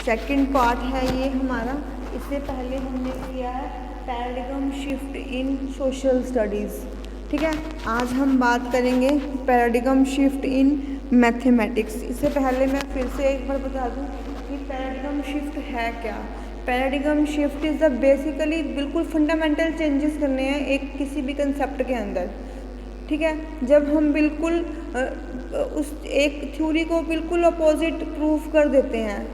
Second part है ये हमारा। इससे पहले हमने किया है paradigm shift in social studies. ठीक है, आज हम बात करेंगे पैराडिगम शिफ्ट इन मैथमेटिक्स। इससे पहले मैं फिर से एक बार बता दूं कि पैराडिगम शिफ्ट है क्या। Paradigm shift is the basically बिल्कुल फंडामेंटल चेंजेस करने हैं एक किसी भी कंसेप्ट के अंदर। ठीक है, जब हम बिल्कुल उस एक थ्योरी को बिल्कुल अपोजिट प्रूफ कर देते हैं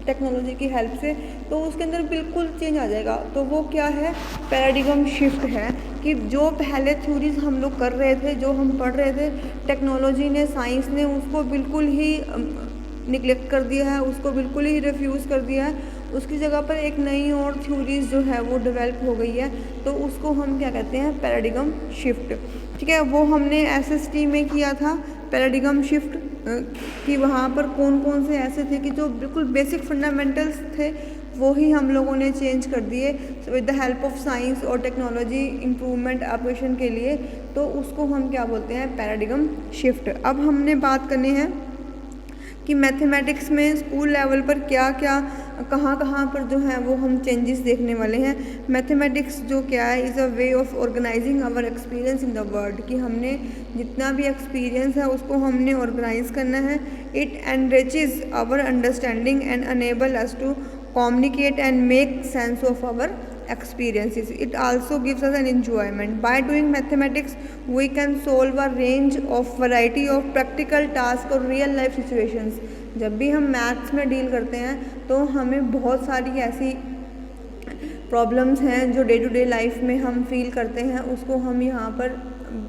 टेक्नोलॉजी की हेल्प से, तो उसके अंदर बिल्कुल चेंज आ जाएगा। तो वो क्या है, पैराडिगम शिफ्ट है कि जो पहले थ्योरीज हम लोग कर रहे थे, जो हम पढ़ रहे थे, टेक्नोलॉजी ने, साइंस ने उसको बिल्कुल ही निगलेक्ट कर दिया है, उसको बिल्कुल ही रिफ्यूज़ कर दिया है। उसकी जगह पर एक नई और थ्योरीज जो है वो डेवलप हो गई है, तो उसको हम क्या कहते हैं, पैराडिगम शिफ्ट। ठीक है, वो हमने एसएसटी में किया था पैराडिगम शिफ्ट कि वहाँ पर कौन कौन से ऐसे थे कि जो बिल्कुल बेसिक फंडामेंटल्स थे वो ही हम लोगों ने चेंज कर दिए with the help of science और टेक्नोलॉजी इम्प्रूवमेंट ऑपरेशन के लिए। तो उसको हम क्या बोलते हैं, पैराडिगम शिफ्ट। अब हमने बात करनी है कि मैथमेटिक्स में स्कूल लेवल पर क्या क्या कहाँ पर जो है वो हम चेंजेस देखने वाले हैं। मैथमेटिक्स जो क्या है, is a way of organising our experience in the world, कि हमने जितना भी एक्सपीरियंस है उसको हमने ऑर्गेनाइज करना है। It enriches our understanding and enable us to communicate and make sense of our experiences. It also gives us an enjoyment. By doing mathematics, we can solve a range of variety of practical tasks और real life situations. जब भी हम maths में deal करते हैं तो हमें बहुत सारी ऐसी प्रॉब्लम्स हैं जो डे टू डे लाइफ में हम फील करते हैं, उसको हम यहाँ पर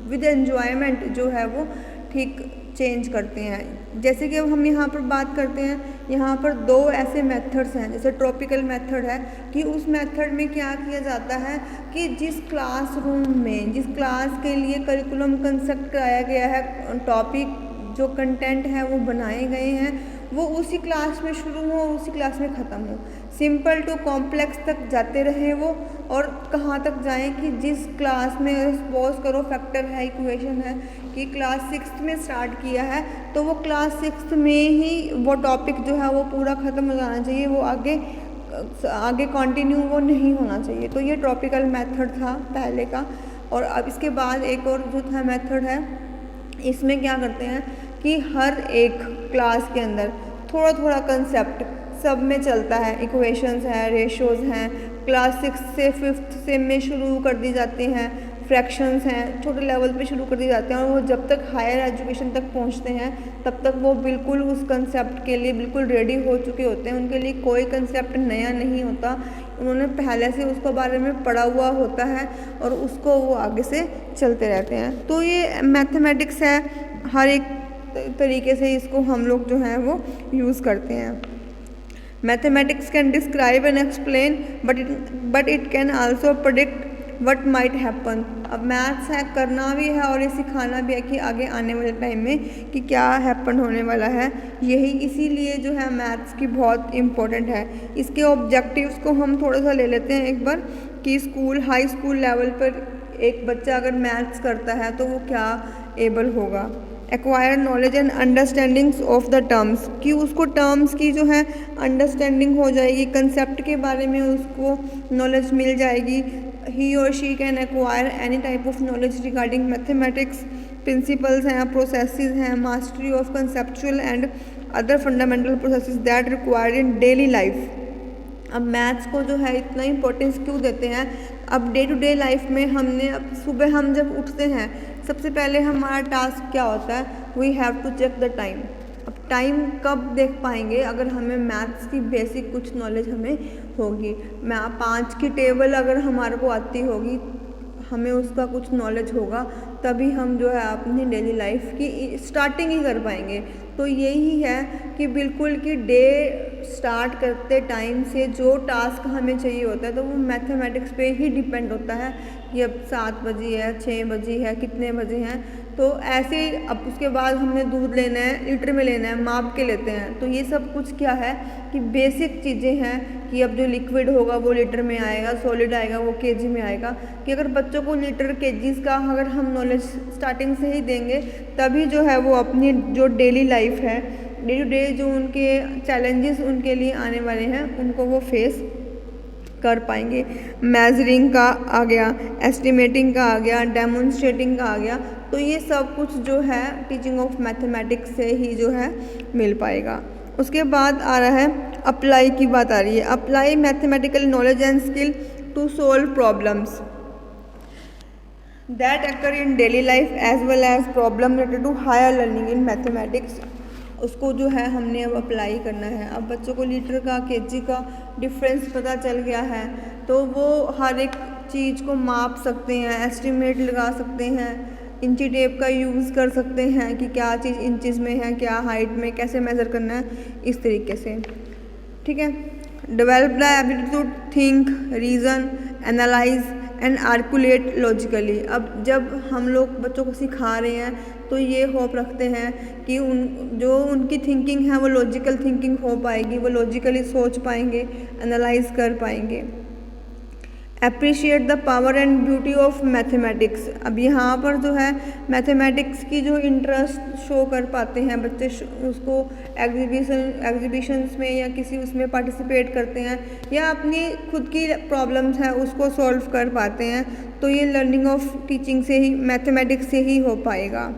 विद एन्जॉयमेंट जो है वो ठीक चेंज करते हैं। जैसे कि अब हम यहाँ पर बात करते हैं, यहाँ पर दो ऐसे मेथड्स हैं, जैसे ट्रॉपिकल मेथड है कि उस मेथड में क्या किया जाता है कि जिस क्लासरूम में, जिस क्लास के लिए करिकुलम कंस्ट्रक्ट कराया गया है, टॉपिक जो कंटेंट है वो बनाए गए हैं, वो उसी क्लास में शुरू हो, उसी क्लास में ख़त्म हो। सिंपल टू कॉम्प्लेक्स तक जाते रहे वो, और कहाँ तक जाएं कि जिस क्लास में, सपोज करो फैक्टर है, इक्वेशन है कि क्लास 6 में स्टार्ट किया है, तो वो क्लास 6 में ही वो टॉपिक जो है वो पूरा ख़त्म हो जाना चाहिए, वो आगे कंटिन्यू वो नहीं होना चाहिए। तो ये ट्रॉपिकल मेथड था पहले का। और अब इसके बाद एक और जो था मेथड है, इसमें क्या करते हैं कि हर एक क्लास के अंदर थोड़ा थोड़ा कंसेप्ट सब में चलता है। इक्वेशंस हैं, रेशोज़ हैं, क्लास 6 से 5th से में शुरू कर दी जाती हैं। फ्रैक्शंस हैं, छोटे लेवल पे शुरू कर दिए जाते हैं, और वो जब तक हायर एजुकेशन तक पहुंचते हैं तब तक वो बिल्कुल उस कंसेप्ट के लिए बिल्कुल रेडी हो चुके होते हैं। उनके लिए कोई कंसेप्ट नया नहीं होता, उन्होंने पहले से उसके बारे में पढ़ा हुआ होता है और उसको वो आगे से चलते रहते हैं। तो ये मैथमेटिक्स है, हर एक तरीके से इसको हम लोग जो है वो यूज़ करते हैं। Mathematics can describe and explain but it can also predict what might happen. अब मैथ्स है, करना भी है और ये सिखाना भी है कि आगे आने वाले टाइम में कि क्या हैपन होने वाला है। यही इसीलिए जो है मैथ्स की बहुत इम्पोर्टेंट है। इसके ऑब्जेक्टिव्स को हम थोड़ा सा ले लेते हैं एक बार कि हाई स्कूल लेवल पर एक बच्चा अगर मैथ्स करता है तो वो क्या एबल होगा। Acquire knowledge and understandings of the terms, कि उसको टर्म्स की जो है अंडरस्टैंडिंग हो जाएगी, कंसेप्ट के बारे में उसको नॉलेज मिल जाएगी। he or she can acquire any type of knowledge regarding mathematics, principles हैं, processes हैं, mastery of conceptual and other fundamental processes that required in daily life। अब मैथ्स को जो है इतना इम्पोर्टेंस क्यों देते हैं, अब डे टू डे लाइफ में हमने, अब सुबह हम जब उठते हैं सबसे पहले हमारा टास्क क्या होता है, we have to check the time. अब टाइम कब देख पाएंगे, अगर हमें मैथ्स की बेसिक कुछ नॉलेज हमें होगी। 5 की टेबल अगर हमारे को आती होगी, हमें उसका कुछ नॉलेज होगा, तभी हम जो है अपनी डेली लाइफ की स्टार्टिंग ही कर पाएंगे। तो यही है कि बिल्कुल कि डे स्टार्ट करते टाइम से जो टास्क हमें चाहिए होता है तो वो मैथमेटिक्स पे ही डिपेंड होता है कि अब 7 बजे है, 6 बजे है, कितने बजे हैं। तो ऐसे अब उसके बाद हमने दूध लेना है, लीटर में लेना है, माप के लेते हैं। तो ये सब कुछ क्या है कि बेसिक चीज़ें हैं कि अब जो लिक्विड होगा वो लीटर में आएगा, सॉलिड आएगा वो केजी में आएगा। कि अगर बच्चों को लीटर केजीज का अगर हम नॉलेज स्टार्टिंग से ही देंगे तभी जो है वो अपनी जो डेली लाइफ है डे टू डे जो उनके चैलेंजेस उनके लिए आने वाले हैं उनको वो फेस कर पाएंगे। मेजरिंग का आ गया, एस्टिमेटिंग का आ गया, डेमोन्स्ट्रेटिंग का आ गया, तो ये सब कुछ जो है टीचिंग ऑफ मैथमेटिक्स से ही जो है मिल पाएगा। उसके बाद आ रहा है अप्लाई की बात आ रही है। Apply mathematical knowledge and skill to solve problems that occur in daily life as well as problem related to higher learning in mathematics. उसको जो है हमने अब अप्लाई करना है। अब बच्चों को लीटर का केजी का डिफरेंस पता चल गया है, तो वो हर एक चीज़ को माप सकते हैं, एस्टिमेट लगा सकते हैं, इंची टेप का यूज़ कर सकते हैं कि क्या चीज़ इंचज़ में है, क्या हाइट में, कैसे मेज़र करना है, इस तरीके से। ठीक है। Develop the ability to think, reason, analyse and articulate logically. अब जब हम लोग बच्चों को सिखा रहे हैं तो ये होप रखते हैं कि उनकी थिंकिंग है वो लॉजिकल थिंकिंग हो पाएगी, वो लॉजिकली सोच पाएंगे, एनालाइज कर पाएंगे। Appreciate the power and beauty of mathematics. अब यहाँ पर जो है मैथमेटिक्स की जो इंटरेस्ट शो कर पाते हैं बच्चे, उसको एग्जीबिशंस में या किसी उसमें पार्टिसिपेट करते हैं या अपनी खुद की प्रॉब्लम्स हैं उसको सॉल्व कर पाते हैं, तो ये लर्निंग ऑफ टीचिंग से ही, मैथमेटिक्स से ही हो पाएगा।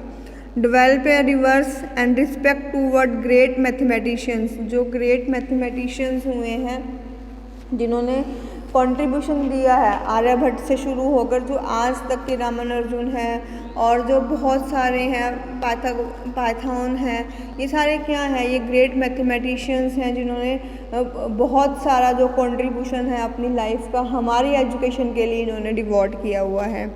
Develop a reverse and respect toward great mathematicians. जो ग्रेट मैथमेटिशियंस हुए हैं जिन्होंने कंट्रीब्यूशन दिया है, आर्यभट्ट से शुरू होकर जो आज तक के रामानुजन है और जो बहुत सारे हैं, पाइथागोरस हैं, ये सारे क्या हैं, ये ग्रेट मैथमेटिशियंस हैं जिन्होंने बहुत सारा जो कंट्रीब्यूशन है अपनी लाइफ का हमारी एजुकेशन के लिए इन्होंने डिवोट किया हुआ है।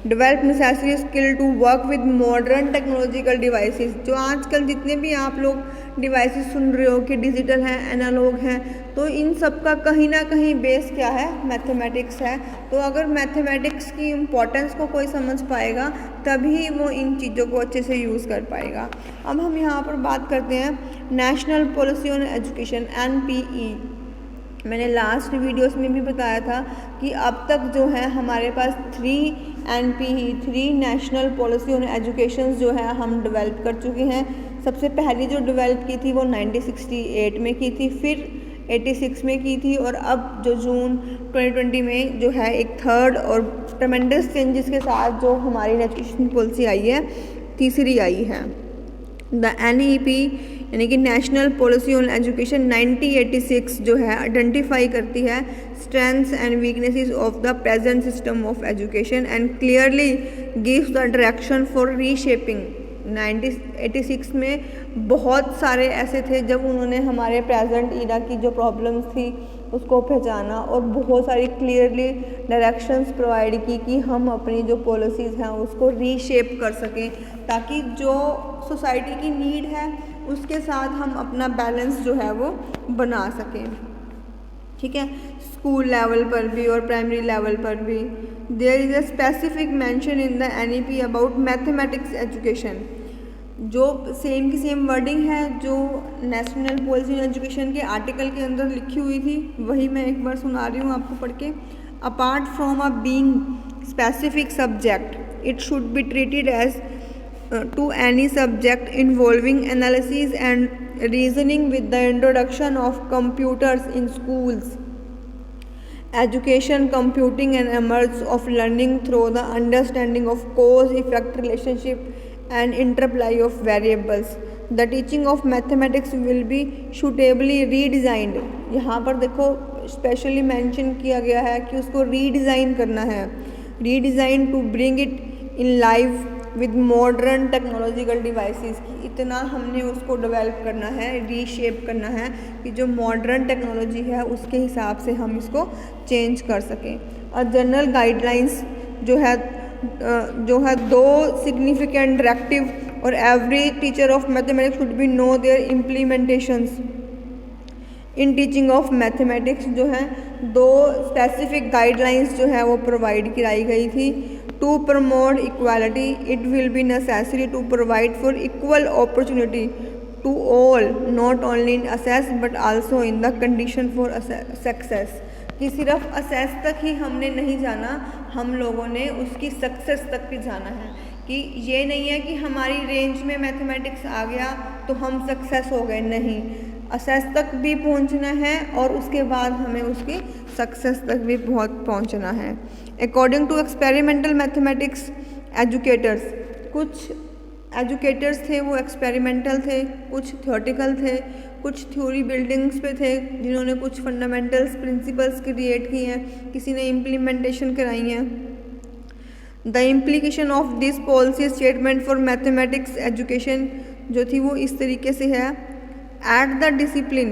Develop necessary skill to work with modern technological devices. जो आजकल जितने भी आप लोग डिवाइसेस सुन रहे हो कि डिजिटल हैं, एनालॉग हैं, तो इन सब का कहीं ना कहीं बेस क्या है, मैथमेटिक्स है। तो अगर मैथमेटिक्स की इम्पोर्टेंस को कोई समझ पाएगा तभी वो इन चीज़ों को अच्छे से यूज़ कर पाएगा। अब हम यहाँ पर बात करते हैं national policy on education, NPE। मैंने लास्ट वीडियोस में भी बताया था कि अब तक जो है हमारे पास 3 NPE, 3 national policy on education जो है हम डेवलप कर चुके हैं। सबसे पहली जो डेवलप की थी वो 1968 में की थी, फिर 86 में की थी, और अब जो जून 2020 में जो है एक थर्ड और ट्रेमेंडस चेंजेस के साथ जो हमारी एजुकेशन पॉलिसी आई है, तीसरी आई है। द NEP यानी कि नेशनल पॉलिसी ऑन एजुकेशन 1986 जो है आइडेंटिफाई करती है strengths and weaknesses of the present system of education and clearly gives the direction for reshaping. 1986 में बहुत सारे ऐसे थे जब उन्होंने हमारे प्रेजेंट ईरा की जो प्रॉब्लम्स थी उसको पहचाना और बहुत सारी क्लियरली डायरेक्शंस प्रोवाइड की कि हम अपनी जो पॉलिसीज़ हैं उसको रीशेप कर सकें, ताकि जो सोसाइटी की नीड है उसके साथ हम अपना बैलेंस जो है वो बना सकें। ठीक है। स्कूल लेवल पर भी और प्राइमरी लेवल पर भी there is a specific mention in the NEP about mathematics education. जो सेम की सेम वर्डिंग है जो नेशनल पॉलिसी ऑन एजुकेशन के आर्टिकल के अंदर लिखी हुई थी, वही मैं एक बार सुना रही हूँ आपको पढ़ के। Apart from a being specific subject, it should be treated as to any subject involving analysis and reasoning with the introduction of computers in schools. Education, computing and emerge of learning through the understanding of cause-effect relationship and interplay of variables. The teaching of mathematics will be suitably redesigned. यहाँ पर देखो specially mention किया गया है कि उसको redesign करना है, redesign to bring it in live with modern technological devices की। इतना हमने उसको डेवलप करना है, रीशेप करना है कि जो मॉडर्न टेक्नोलॉजी है उसके हिसाब से हम इसको चेंज कर सकें। और जनरल गाइडलाइंस जो है 2 सिग्निफिकेंट डायरेक्टिव और every teacher of mathematics should be no there implementations in teaching of mathematics. जो है 2 स्पेसिफिक गाइडलाइंस जो है वो प्रोवाइड कराई गई थी। To promote equality, it will be necessary to provide for equal opportunity to all, not only in assess but also in the condition for success। कि सिर्फ असेस तक ही हमने नहीं जाना, हम लोगों ने उसकी सक्सेस तक भी जाना है। कि ये नहीं है कि हमारी रेंज में मैथमेटिक्स आ गया तो हम सक्सेस हो गए, नहीं, असेस तक भी पहुंचना है और उसके बाद हमें उसकी सक्सेस तक भी बहुत पहुंचना है। According to experimental mathematics educators, कुछ एजुकेटर्स थे वो एक्सपेरिमेंटल थे, कुछ थ्योरेटिकल थे, कुछ थ्योरी बिल्डिंग्स पे थे जिन्होंने कुछ फंडामेंटल्स प्रिंसिपल्स क्रिएट किए हैं, किसी ने इम्प्लीमेंटेशन कराई हैं। The implication of this policy statement for mathematics education जो थी वो इस तरीके से है, at the discipline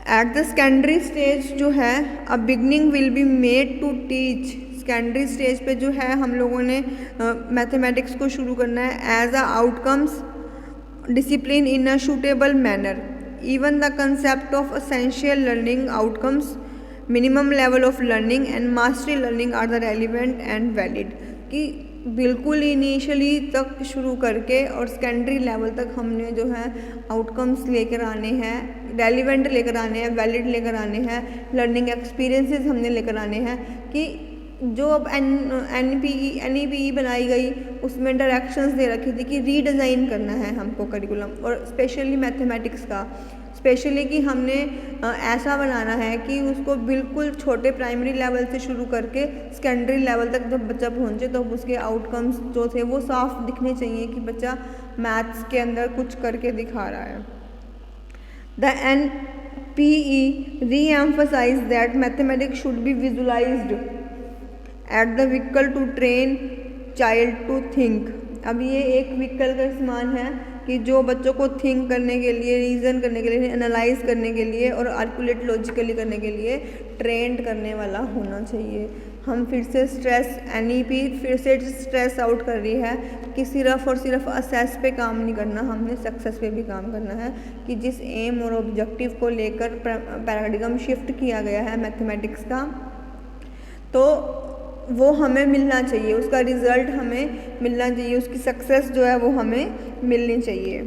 at the secondary stage जो है a beginning will be made to teach. Secondary stage पे जो है हम लोगों ने मैथमेटिक्स को शुरू करना है as a outcomes discipline in a suitable manner. Even the concept of essential learning outcomes, minimum level of learning and mastery learning are the relevant and valid. कि बिल्कुल इनिशियली तक शुरू करके और सेकेंडरी लेवल तक हमने जो है आउटकम्स लेकर आने हैं, रेलिवेंट लेकर आने हैं, वैलिड लेकर आने हैं, लर्निंग एक्सपीरियंसेस हमने लेकर आने हैं। कि जो अब NEPE बनाई गई उसमें डायरेक्शंस दे रखी थी कि रीडिज़ाइन करना है हमको करिकुलम, और स्पेशली मैथमेटिक्स का स्पेशली कि हमने ऐसा बनाना है कि उसको बिल्कुल छोटे प्राइमरी लेवल से शुरू करके सेकेंडरी लेवल तक जब बच्चा पहुंचे तो उसके आउटकम्स जो थे वो साफ दिखने चाहिए कि बच्चा मैथ्स के अंदर कुछ करके दिखा रहा है। The NPE re-emphasized that mathematics should be visualized at the vehicle to train child to think। अब ये एक व्हीकल का समान है कि जो बच्चों को थिंक करने के लिए, रीज़न करने के लिए, एनालाइज करने के लिए और आर्कुलेट लॉजिकली करने के लिए ट्रेंड करने वाला होना चाहिए। हम फिर से NEP फिर से स्ट्रेस आउट कर रही है कि सिर्फ और सिर्फ असेस पे काम नहीं करना, हमने सक्सेस पे भी काम करना है। कि जिस एम और ऑब्जेक्टिव को लेकर पैराडिगम शिफ्ट किया गया है मैथमेटिक्स का, तो वो हमें मिलना चाहिए, उसका रिज़ल्ट हमें मिलना चाहिए, उसकी सक्सेस जो है वो हमें मिलनी चाहिए।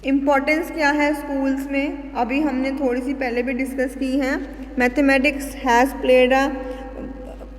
इम्पॉर्टेंस क्या है स्कूल्स में, अभी हमने थोड़ी सी पहले भी डिस्कस की है। Mathematics has played a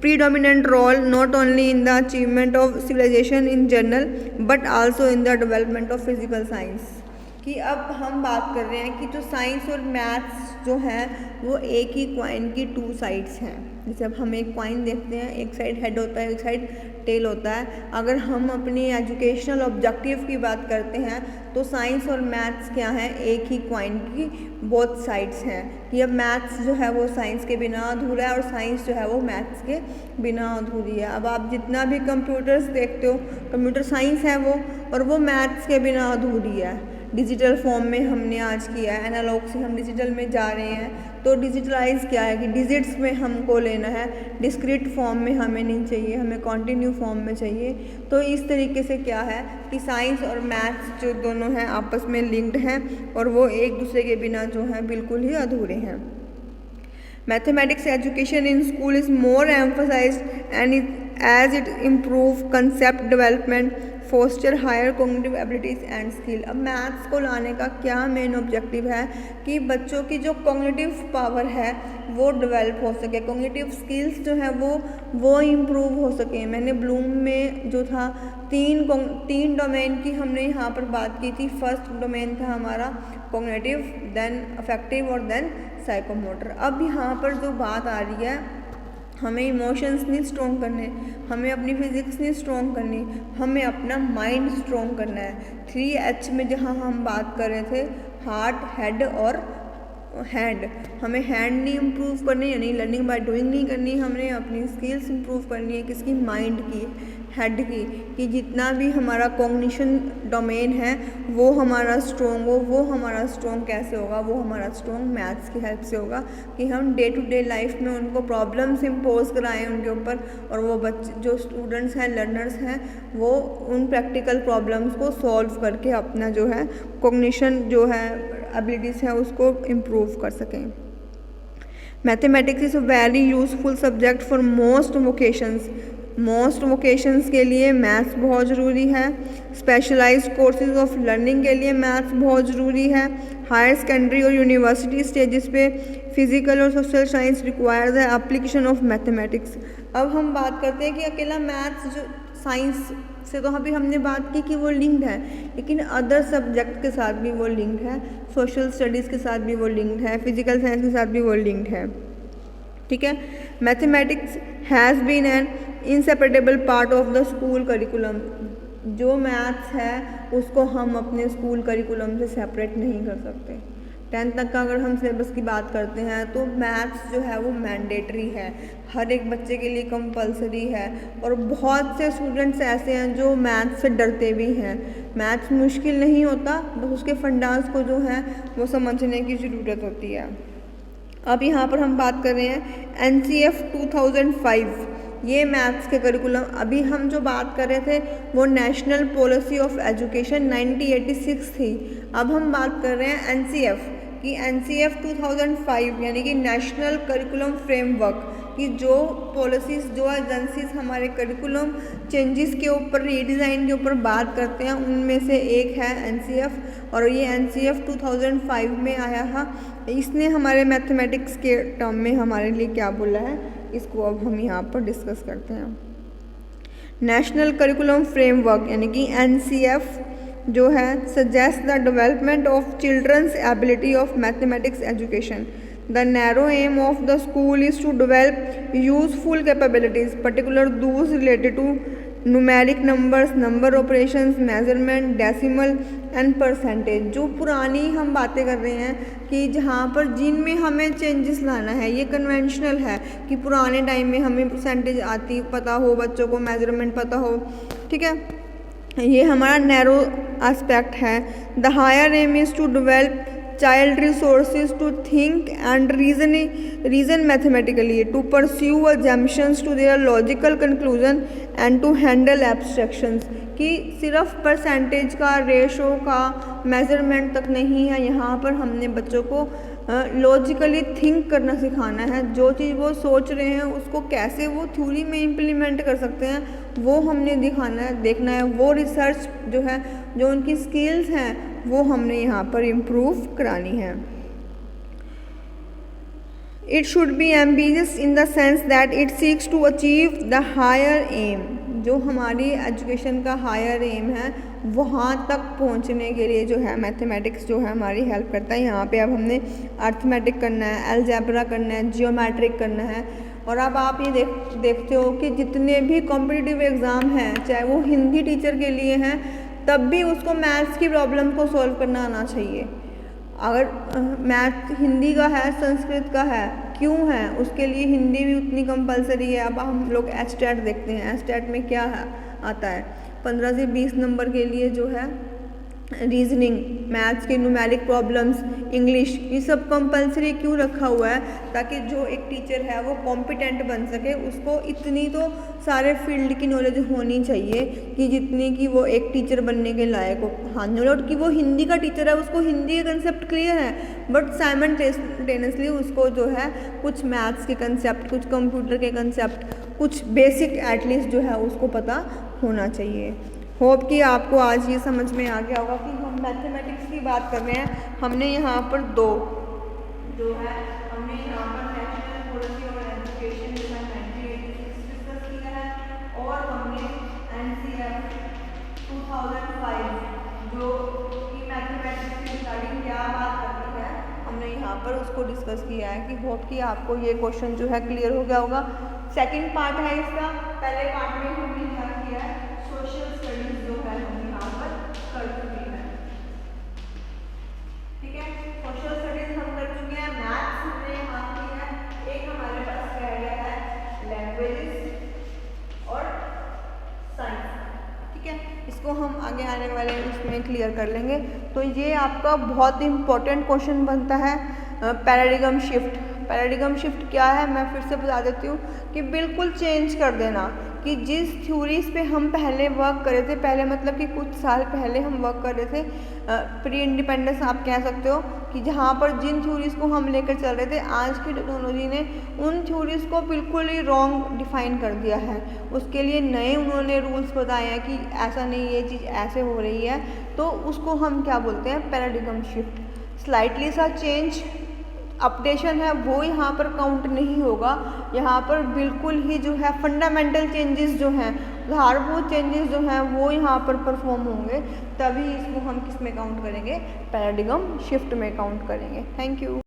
predominant role not only in the achievement of civilization in general but also in the development of physical science। कि अब हम बात कर रहे हैं कि जो साइंस और मैथ्स जो है वो एक ही कॉइन की टू साइड्स हैं। जैसे अब हम एक कॉइन देखते हैं, एक साइड हेड होता है, एक साइड टेल होता है। अगर हम अपनी एजुकेशनल ऑब्जेक्टिव की बात करते हैं तो साइंस और मैथ्स क्या है, एक ही कॉइन की बोथ साइड्स हैं। कि अब मैथ्स जो है वो साइंस के बिना अधूरा है और साइंस जो है वो मैथ्स के बिना अधूरी है। अब आप जितना भी कंप्यूटर्स देखते हो, कंप्यूटर साइंस है वो, और वो मैथ्स के बिना अधूरी है। डिजिटल फॉर्म में हमने आज किया है, एनालॉग से हम डिजिटल में जा रहे हैं। तो डिजिटलाइज क्या है कि डिजिट्स में हमको लेना है, डिस्क्रीट फॉर्म में हमें नहीं चाहिए, हमें कॉन्टिन्यू फॉर्म में चाहिए। तो इस तरीके से क्या है कि साइंस और मैथ्स जो दोनों हैं आपस में लिंक्ड हैं और वो एक दूसरे के बिना जो हैं बिल्कुल ही अधूरे हैं। Mathematics education in school is more emphasised and as it improve concept development foster higher cognitive abilities and skill. अब मैथ्स को लाने का क्या मेन ऑब्जेक्टिव है कि बच्चों की जो कॉग्निटिव पावर है वो डेवलप हो सके, कॉग्निटिव स्किल्स जो है वो इम्प्रूव हो सके। मैंने ब्लूम में जो था तीन डोमेन की हमने यहाँ पर बात की थी। फर्स्ट डोमेन था हमारा कॉग्निटिव, देन अफेक्टिव और देन साइकोमोटर। अब यहाँ पर जो बात आ रही है, हमें इमोशंस नहीं स्ट्रॉन्ग करने, हमें अपनी फिजिक्स नहीं स्ट्रॉन्ग करनी, हमें अपना माइंड स्ट्रॉन्ग करना है। 3H में जहाँ हम बात कर रहे थे हार्ट, हेड और हैंड, हमें हैंड नहीं इम्प्रूव करनी, यानी लर्निंग बाय डूइंग नहीं करनी, हमने अपनी स्किल्स इम्प्रूव करनी है। किसकी? माइंड की, हेड की। कि जितना भी हमारा कॉग्निशन डोमेन है वो हमारा स्ट्रॉन्ग हो। वो हमारा स्ट्रॉन्ग कैसे होगा? वो हमारा स्ट्रॉन्ग मैथ्स की हेल्प से होगा कि हम डे टू डे लाइफ में उनको प्रॉब्लम्स इम्पोज कराएं उनके ऊपर, और वो बच्चे जो स्टूडेंट्स हैं, लर्नर्स हैं, वो उन प्रैक्टिकल प्रॉब्लम्स को सॉल्व करके अपना जो है कॉग्निशन जो है एबिलिटीज़ है उसको इम्प्रूव कर सकें। Mathematics is a very useful subject for most vocations के लिए मैथ्स बहुत ज़रूरी है। स्पेशलाइज्ड कोर्सेज ऑफ लर्निंग के लिए मैथ्स बहुत ज़रूरी है। हायर सेकेंडरी और यूनिवर्सिटी स्टेजेस पे फिजिकल और social science require the application of mathematics. अब हम बात करते हैं कि अकेला मैथ्स जो साइंस से तो अभी हमने बात की कि वो लिंक्ड है, लेकिन अदर सब्जेक्ट के साथ भी वो लिंक्ड है, सोशल स्टडीज़ के साथ भी वो लिंक्ड है, फिजिकल साइंस के साथ भी वो लिंक्ड है। ठीक है, mathematics has been an inseparable part of the school curriculum. जो मैथ्स है उसको हम अपने स्कूल करिकुलम से सेपरेट नहीं कर सकते। 10th तक का अगर हम सिलेबस की बात करते हैं तो मैथ्स जो है वो मैंडेटरी है, हर एक बच्चे के लिए कंपलसरी है। और बहुत से स्टूडेंट्स ऐसे हैं जो मैथ्स से डरते भी हैं। मैथ्स मुश्किल नहीं होता, बस उसके फंडास को जो है वो समझने की ज़रूरत होती है। अब यहाँ पर हम बात कर रहे हैं NCF 2005, ये मैथ्स के करिकुलम। अभी हम जो बात कर रहे थे वो नेशनल पॉलिसी ऑफ एजुकेशन 1986 थी। अब हम बात कर रहे हैं NCF की। NCF 2005 यानी कि नेशनल करिकुलम फ्रेमवर्क की जो पॉलिसीज़, जो एजेंसीज हमारे करिकुलम चेंजेस के ऊपर, रीडिज़ाइन के ऊपर बात करते हैं, उनमें से एक है NCF। और ये NCF 2005 में आया था। इसने हमारे मैथमेटिक्स के टर्म में हमारे लिए क्या बोला है, इसको अब हम यहाँ पर डिस्कस करते हैं। नेशनल करिकुलम फ्रेमवर्क यानी कि NCF जो है suggest the development of children's ability of mathematics education. The narrow aim of the school is to develop useful capabilities particular those related to numeric numbers, number operations, measurement, decimal and percentage. जो पुरानी हम बातें कर रहे हैं कि जहाँ पर जिनमें हमें चेंजेस लाना है, ये कन्वेंशनल है कि पुराने टाइम में हमें परसेंटेज आती पता हो, बच्चों को मेजरमेंट पता हो। ठीक है, ये हमारा नैरो एस्पेक्ट है। The higher aim is to develop child resources to think and reason mathematically, to pursue assumptions to their logical conclusion and to handle abstractions। कि सिर्फ परसेंटेज का, रेशो का मेज़रमेंट तक नहीं है, यहाँ पर हमने बच्चों को लॉजिकली थिंक करना सिखाना है। जो चीज़ वो सोच रहे हैं उसको कैसे वो थ्योरी में इम्प्लीमेंट कर सकते हैं, वो हमने दिखाना है, देखना है। वो रिसर्च जो है, जो उनकी स्किल्स हैं, वो हमने यहाँ पर इम्प्रूव करानी है। It should be ambitious in the sense that it seeks to achieve the higher aim. जो हमारी एजुकेशन का हायर एम है, वहाँ तक पहुँचने के लिए जो है मैथमेटिक्स जो है हमारी हेल्प करता है। यहाँ पे अब हमने अर्थमेटिक करना है, अलजेब्रा करना है, जियोमेट्रिक करना है। और अब आप ये देखते हो कि जितने भी कॉम्पिटिटिव एग्ज़ाम हैं, चाहे वो हिंदी टीचर के लिए हैं, तब भी उसको मैथ्स की प्रॉब्लम को सॉल्व करना आना चाहिए। अगर मैथ हिंदी का है, संस्कृत का है, क्यों है, उसके लिए हिंदी भी उतनी कंपलसरी है। अब हम लोग एस्टेट देखते हैं, एस्टेट में क्या है, आता है 15 से 20 नंबर के लिए जो है रीजनिंग, मैथ्स के न्यूमेरिक प्रॉब्लम्स, इंग्लिश, ये सब कंपलसरी क्यों रखा हुआ है, ताकि जो एक टीचर है वो कॉम्पिटेंट बन सके। उसको इतनी तो सारे फील्ड की नॉलेज होनी चाहिए कि जितनी कि वो एक टीचर बनने के लायक हो। हाँ, नो डाउट कि वो हिंदी का टीचर है, उसको हिंदी के कंसेप्ट क्लियर है, बट साइमल्टेनियसली उसको जो है कुछ मैथ्स के कंसेप्ट, कुछ कंप्यूटर के कंसेप्ट, कुछ बेसिक एटलीस्ट जो है उसको पता होना चाहिए। होप कि आपको आज ये समझ में आ गया होगा कि हम मैथमेटिक्स की बात कर रहे हैं। हमने यहाँ पर दो जो है, हमने यहाँ पर नेशनल पॉलिसी ऑफ एजुकेशन जो है 1986 डिस्कस किया है, और हमने NCF 2005 जो कि मैथमेटिक्स की रिगार्डिंग क्या बात करती है, हमने यहाँ पर उसको डिस्कस किया है। कि होप कि आपको ये क्वेश्चन जो है क्लियर हो गया होगा। सेकेंड पार्ट है इसका। पहले पार्ट में हमने क्या किया है, सोशल स्टडीज जो है हम यहाँ पर कर चुके हैं। ठीक है, सोशल स्टडीज हम कर चुके हैं, मैथ्स हमने यहाँ किया है। एक हमारे पास रह गया है लैंग्वेजेस और साइंस। ठीक है, इसको हम आगे आने वाले इसमें क्लियर कर लेंगे। तो ये आपका बहुत इंपॉर्टेंट क्वेश्चन बनता है, पैराडिगम शिफ्ट। पैराडिगम शिफ्ट क्या है, मैं फिर से बता देती हूँ कि बिल्कुल चेंज कर देना। कि जिस थ्योरीज पे हम पहले वर्क कर रहे थे, पहले मतलब कि कुछ साल पहले हम वर्क कर रहे थे, प्री इंडिपेंडेंस आप कह सकते हो, कि जहाँ पर जिन थ्योरीज को हम लेकर चल रहे थे, आज की टेक्नोलॉजी ने उन थ्योरीज को बिल्कुल ही रॉन्ग डिफाइन कर दिया है। उसके लिए नए उन्होंने रूल्स बताए हैं कि ऐसा नहीं, ये चीज़ ऐसे हो रही है, तो उसको हम क्या बोलते हैं, पैराडिगम शिफ्ट। स्लाइटली सा चेंज, अपडेशन है, वो यहाँ पर काउंट नहीं होगा। यहाँ पर बिल्कुल ही जो है फंडामेंटल चेंजेस जो हैं आधारभूत चेंजेस जो हैं वो यहाँ पर परफॉर्म होंगे, तभी इसको हम किस में काउंट करेंगे, पैराडिगम शिफ्ट में काउंट करेंगे। Thank you.